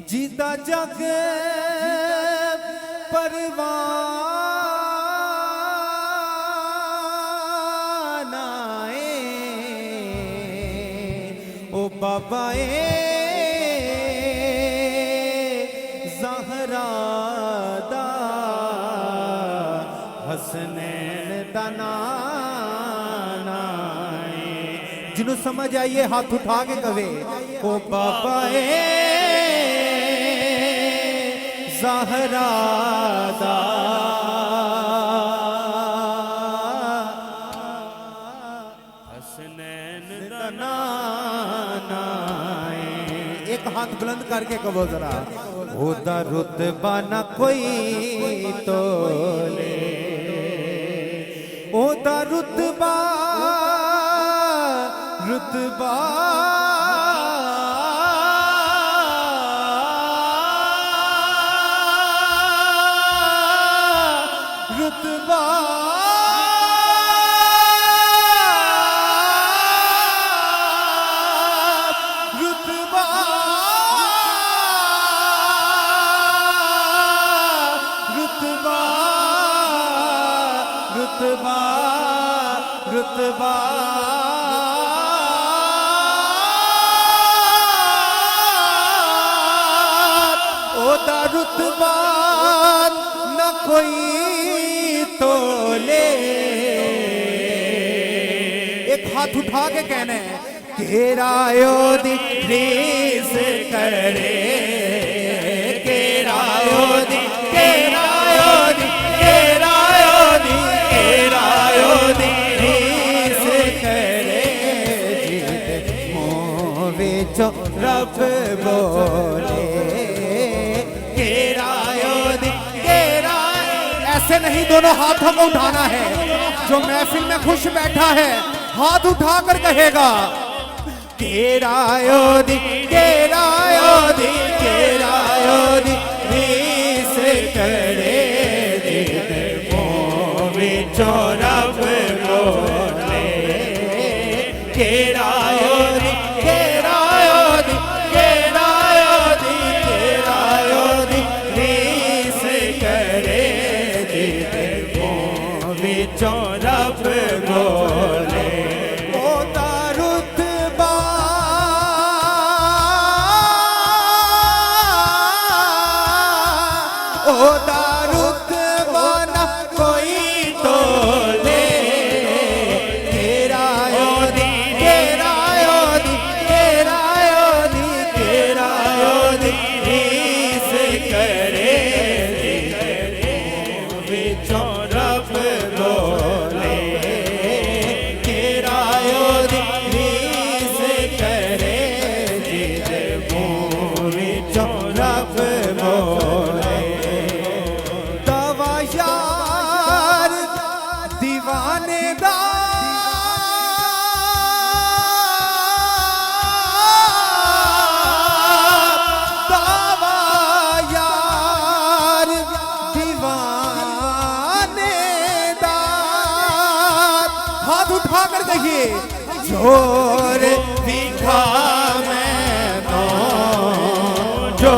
जीता जग परवानाए ओ बाबाए ज़हरा हसनैन दा नानाए। जिन्हों समझ आइए हाथ उठा के कवे ओ बाबाए ज़हरा दा हसनैन दा नानाए। एक हाथ बुलंद करके कहो जरा ओदा रुतबा ना कोई तोले ओदा रुतबा रुतबा रुतबा रुतबा रुतबा रुतबा रुतबा ओदा रुतबा न कोई तोले। एक हाथ उठा के कहना है केरायो दी रीस करे केरायो दी केरायो दी केरायो दी केरायो दी रीस करे जीत मोह विचो रब बोले केरायो दी केरायो। ऐसे नहीं दोनों हाथों को उठाना है। जो महफिल में खुश बैठा है हाथ उठाकर कहेगा केरायो दी केरायो दी केरायो दी रीस करे जीत मोह विचो रब बोले केरायो दी केरायो दी केरायो दी केरायो दी रीस करे जीत मोह विचो रब बोले। ओदा रुतबा ओदा रुतबा न कोई तोले केरायो दी केरायो दी केरायो दी केरायो दी रीस करे विचो रब बोले केरायो दी रीस करे जीत मोह विचो रब बोले। दवा यार दीवाने दा दवा यार दीवाने दा। हाथ उठा कर देखिए जोर दिखा मैं तो जो